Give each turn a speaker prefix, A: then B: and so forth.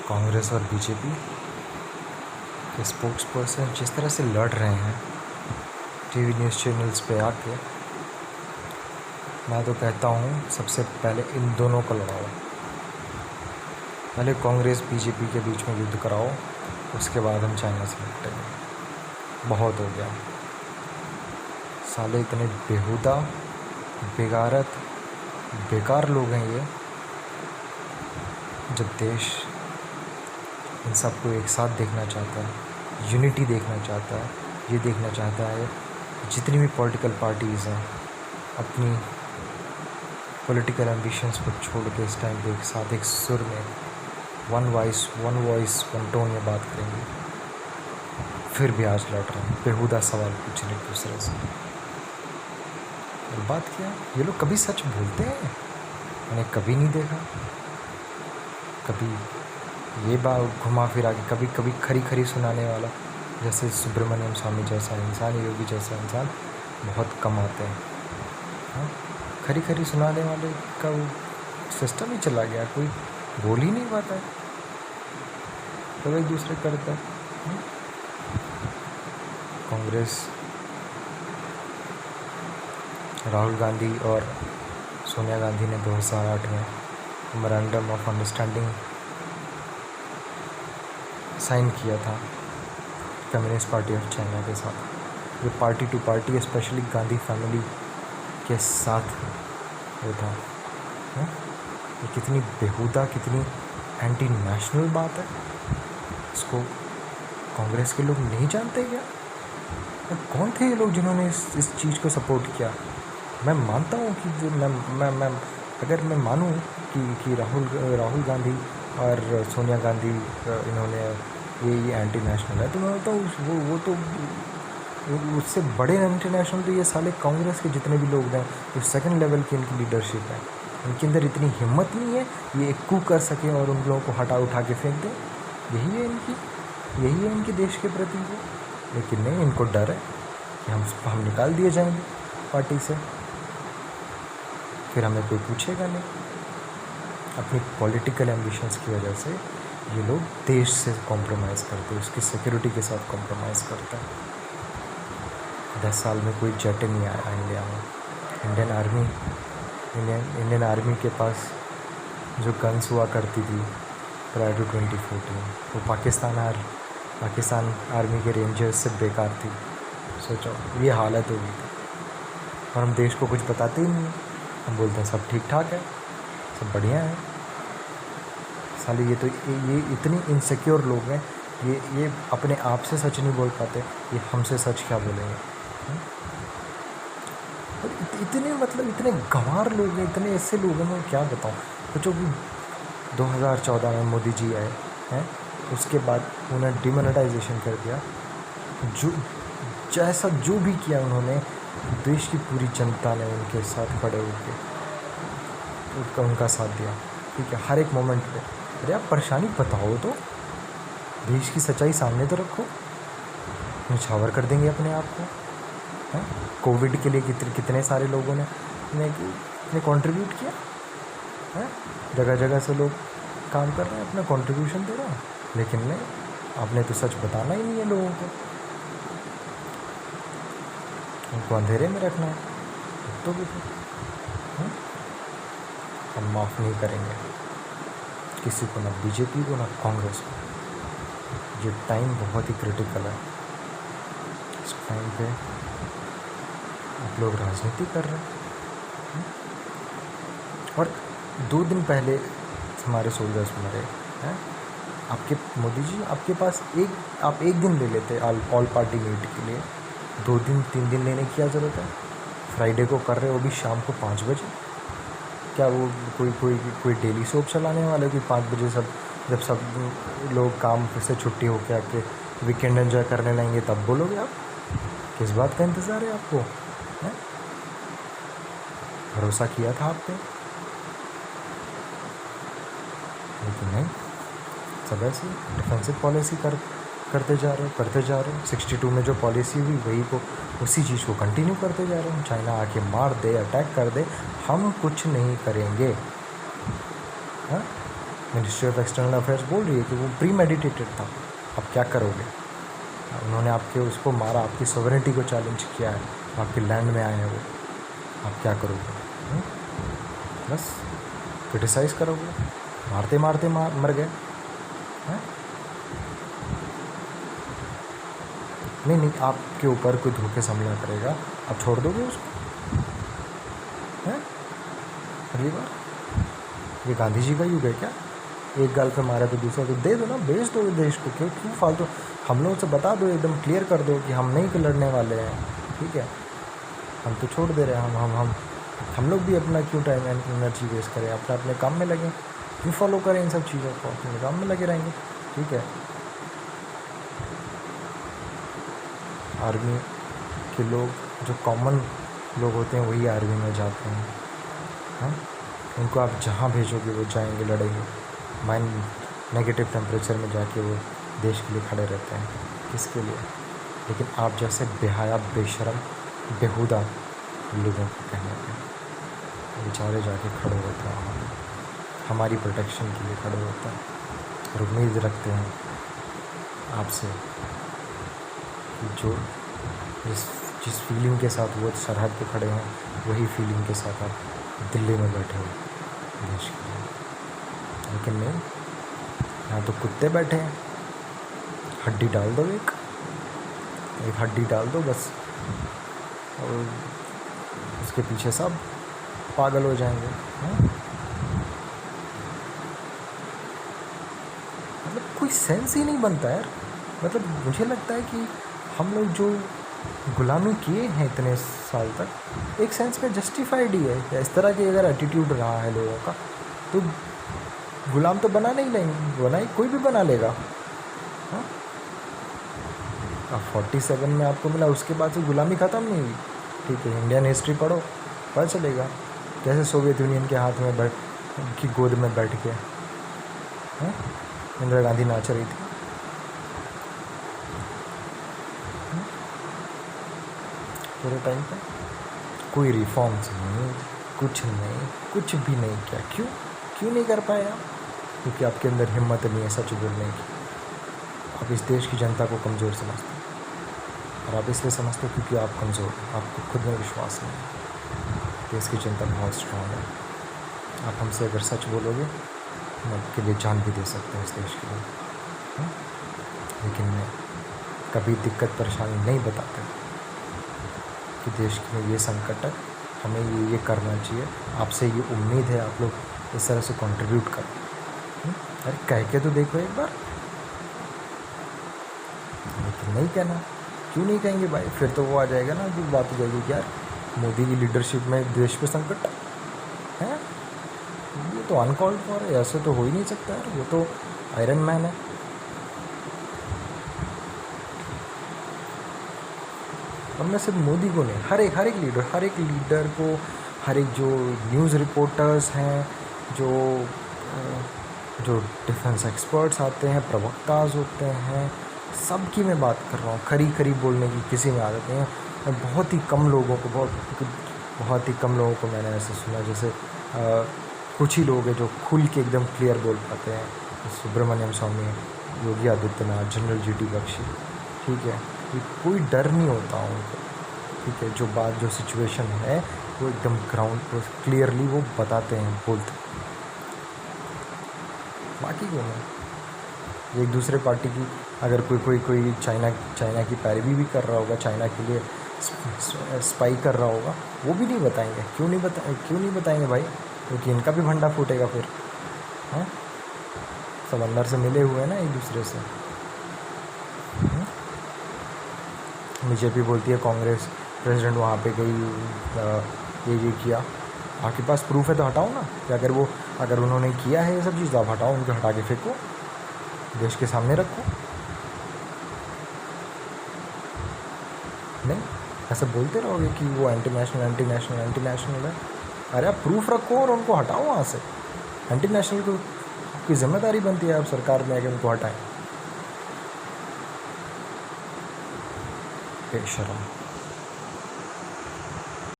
A: कांग्रेस और बीजेपी के spokes person जिस तरह से लड़ रहे हैं टीवी न्यूज़ चैनल्स पे आके, मैं तो कहता हूँ सबसे पहले इन दोनों को लड़ाओ। पहले कांग्रेस बीजेपी के बीच में युद्ध कराओ, उसके बाद हम चाइना से निपटेंगे। बहुत हो गया, साले इतने बेहुदा बेगारत बेकार लोग हैं ये। जब देश इन सबको एक साथ देखना चाहता है, यूनिटी देखना चाहता है, ये देखना चाहता है जितनी भी पॉलिटिकल पार्टीज़ हैं अपनी पॉलिटिकल एम्बिशंस को छोड़ के इस टाइम पे एक साथ एक सुर में वन वॉइस वन टोन में बात करेंगे, फिर भी आज लड़ रहे हैं बेहुदा सवाल पूछ रहे एक दूसरे से। और बात क्या, ये लोग कभी सच बोलते हैं? मैंने कभी नहीं देखा। कभी ये बात घुमा फिरा के कभी कभी खरी सुनाने वाला, जैसे सुब्रमण्यम स्वामी जैसा इंसान, योगी जैसा इंसान बहुत कम आते हैं। हाँ, खरी सुनाने वाले का वो सिस्टम ही चला गया, कोई बोल ही नहीं पाता है, तो एक दूसरे करता है। कांग्रेस राहुल गांधी और सोनिया गांधी ने 2008 में मेमोरेंडम ऑफ अंडरस्टैंडिंग साइन किया था कम्युनिस्ट पार्टी ऑफ चाइना के साथ। ये party to party specially Gandhi family के साथ वो था। ये कितनी बेहुदा, कितनी एंटी नेशनल बात है। इसको कांग्रेस के लोग नहीं जानते क्या? कौन थे ये लोग जिन्होंने इस चीज़ को सपोर्ट किया? मैं मानता हूँ कि जो मैं अगर मैं मानूँ कि राहुल गांधी और सोनिया गांधी इन्होंने ये एंटी नेशनल है, तो मैं बोलता हूँ वो तो उससे बड़े इंटरनेशनल तो ये साले कांग्रेस के जितने भी लोग हैं, जो सेकंड लेवल की इनकी लीडरशिप है, इनके अंदर इतनी हिम्मत नहीं है ये एक कू कर सकें और उन लोगों को उठा के फेंक दें। यही है इनकी देश के प्रति वो। लेकिन नहीं, इनको डर है कि हम निकाल दिए जाएंगे पार्टी से, फिर हमें कोई पूछेगा नहीं। अपनी पॉलिटिकल एम्बिशंस की वजह से ये लोग देश से कॉम्प्रोमाइज़ करते हैं, उसकी सिक्योरिटी के साथ कॉम्प्रोमाइज़ करते हैं। 10 साल में कोई जेट नहीं आया इंडिया में। इंडियन आर्मी के पास जो गन्स हुआ करती थी प्रायर टू 2014, वो पाकिस्तान आर्मी के रेंजर्स से बेकार थी। सोचो ये हालत हो गई थी, और हम देश को कुछ बताते ही नहीं। हम बोलते हैं सब ठीक ठाक है, सब बढ़िया है। साले ये इतनी इनसिक्योर लोग हैं, ये अपने आप से सच नहीं बोल पाते, ये हमसे सच क्या बोलेंगे? और इतने गंवार लोग हैं, इतने ऐसे लोग हैं, मैं क्या बताऊँ। सोचो कि 2014 में मोदी जी आए हैं, उसके बाद उन्हें डिमोनेटाइजेशन कर दिया। जो भी किया उन्होंने, देश की पूरी जनता ने उनके साथ खड़े होकर उनका साथ दिया। ठीक है, हर एक मोमेंट पे। अरे आप परेशानी बताओ तो, देश की सच्चाई सामने तो रखो। निछावर कर देंगे अपने आप को। हैं, कोविड के लिए कितने सारे लोगों ने कंट्रीब्यूट किया है। जगह जगह से लोग काम कर रहे हैं, अपना कंट्रीब्यूशन दे रहे हैं, लेकिन नहीं, आपने तो सच बताना ही नहीं है लोगों को। उनको अंधेरे में रखना है तो भी हम माफ़ नहीं करेंगे किसी को, ना बीजेपी को ना कांग्रेस को। ये टाइम बहुत ही क्रिटिकल है। इस टाइम पे आप लोग राजनीति कर रहे हैं, और 2 दिन पहले हमारे सोल्जर्स मरे हैं। आपके मोदी जी, आपके पास आप एक दिन ले लेते ऑल पार्टी मीट के लिए, 2 दिन 3 दिन लेने की क्या ज़रूरत है? फ्राइडे को कर रहे हो, अभी शाम को 5 बजे। क्या वो कोई डेली सोप चलाने वाले? कोई 5 बजे जब सब लोग काम से छुट्टी होकर आके वीकेंड एंजॉय करने लगेंगे तब बोलोगे आप? किस बात का इंतज़ार है आपको? है? भरोसा किया था आप पे, लेकिन नहीं, सब ऐसे डिफेंसिव पॉलिसी करते जा रहे हो। 62 में जो पॉलिसी हुई वही को, उसी चीज़ को कंटिन्यू करते जा रहे हो। चाइना आके मार दे, अटैक कर दे, हम कुछ नहीं करेंगे। हाँ, मिनिस्ट्री ऑफ एक्सटर्नल अफेयर्स बोल रही है कि वो प्री मेडिटेटेड था। अब क्या करोगे? उन्होंने आपके उसको मारा, आपकी सॉवरेनिटी को चैलेंज किया है, आपके लैंड में आए हैं वो, आप क्या करोगे? बस क्रिटिसाइज करोगे? मारते मारते मर गए हैं? नहीं, आपके ऊपर कोई धोखे से हमला करेगा, आप छोड़ दोगे उसको? हैं? अगली बार ये गांधी जी का युग है क्या? एक गाल पे मारा तो दूसरा तो दे दो ना, बेच दो देश को। क्यों फालतू? हम लोगों से बता दो, एकदम क्लियर कर दो कि हम नहीं लड़ने वाले हैं, ठीक है? हम तो छोड़ दे रहे हैं। हम लोग भी अपना क्यों टाइम एंड एनर्जी वेस्ट करें? अपने काम में लगे, क्यों फॉलो करें इन सब चीज़ों को? अपने काम में लगे रहेंगे, ठीक है? आर्मी के लोग, जो कॉमन लोग होते हैं, वही आर्मी में जाते हैं। हाँ, उनको आप जहाँ भेजोगे वो जाएंगे, लड़ेंगे, नेगेटिव टेम्परेचर में जाके वो देश के लिए खड़े रहते हैं। किसके लिए? लेकिन आप जैसे बेहया, बेशरम, बेहुदा लोगों को कहने पे बेचारे जाके खड़े होते हैं, हमारी प्रोटेक्शन के लिए खड़े होते हैं, और उम्मीद रखते हैं आपसे कि जो जिस फीलिंग के साथ वो सरहद पे खड़े हैं, वही फीलिंग के साथ आप दिल्ली में बैठे हो देश के लिए। लेकिन नहीं, यहाँ तो कुत्ते बैठे हैं। हड्डी डाल दो, एक हड्डी डाल दो बस, और उसके पीछे सब पागल हो जाएंगे। मतलब कोई सेंस ही नहीं बनता यार। मतलब मुझे लगता है कि हम लोग जो गुलामी किए हैं इतने साल तक, एक सेंस में जस्टिफाइड ही है। इस तरह के अगर एटीट्यूड रहा है लोगों का, तो गुलाम तो बनाना ही नहीं, कोई भी बना लेगा। हाँ, अब 47 में आपको मिला, उसके बाद से गुलामी ख़त्म नहीं हुई, ठीक है? इंडियन हिस्ट्री पढ़ो, पता चलेगा कैसे सोवियत यूनियन के हाथ में की गोद में बैठ के इंदिरा गांधी नाच रही थी। पूरे टाइम पे कोई रिफॉर्म्स नहीं, कुछ भी नहीं किया। क्यों नहीं कर पाए आप? क्योंकि आपके अंदर हिम्मत नहीं है सच बोलने की। आप इस देश की जनता को कमज़ोर समझते हैं, और आप इसलिए समझते हो क्योंकि आप कमज़ोर हैं, आपको खुद में विश्वास नहीं है। देश की जनता बहुत स्ट्रॉन्ग है। आप हमसे अगर सच बोलोगे, हम आपके लिए जान भी दे सकते हैं इस देश के लिए। लेकिन मैं कभी दिक्कत परेशानी नहीं बताते कि देश में ये संकट है, हमें ये करना चाहिए, आपसे ये उम्मीद है, आप लोग इस तरह से कंट्रीब्यूट करें। अरे कह के तो देखो एक बार। लेकिन नहीं कहना। क्यों नहीं कहेंगे भाई? फिर तो वो आ जाएगा ना, जो बात हो जाएगी कि यार मोदी की लीडरशिप में देश पे संकट है, ये तो अनकॉल्ड फॉर है, ऐसे तो हो ही नहीं सकता यार, वो तो आयरन मैन है। और मैं सिर्फ मोदी को नहीं, हर एक लीडर को, हर एक जो न्यूज़ रिपोर्टर्स हैं, जो डिफेंस एक्सपर्ट्स आते हैं, प्रवक्ताज होते हैं, सबकी मैं बात कर रहा हूँ। खरी बोलने की किसी में आदत नहीं है। मैं बहुत ही कम लोगों को मैंने ऐसे सुना, जैसे कुछ ही लोग हैं जो खुल के एकदम क्लियर बोल पाते हैं। सुब्रमण्यम स्वामी, योगी आदित्यनाथ, जनरल GT बख्शी, ठीक है? कोई डर नहीं होता उनको, ठीक है? जो सिचुएशन है वो एकदम ग्राउंड पर क्लियरली वो बताते हैं, बोलते हैं। बाकी क्यों नहीं? एक दूसरे पार्टी की अगर कोई चाइना की पैरवी भी कर रहा होगा, चाइना के लिए स्पाई कर रहा होगा, वो भी नहीं बताएंगे। क्यों नहीं बताएंगे भाई? क्योंकि इनका भी भंडा फूटेगा फिर। हैं, सब अंदर से मिले हुए हैं ना एक दूसरे से। बीजेपी बोलती है कांग्रेस प्रेसिडेंट वहाँ पे गई, ये किया। आपके पास प्रूफ है तो हटाओ ना। कि अगर उन्होंने किया है ये सब चीज़, तो आप हटाओ, उनको हटा के फेंको, देश के सामने रखो। नहीं, ऐसे बोलते रहोगे कि वो एंटी नेशनल है। अरे आप प्रूफ रखो और उनको हटाओ वहाँ से। एंटी नेशनल को की जिम्मेदारी बनती है आप सरकार में कि उनको हटाएं। बेशरम।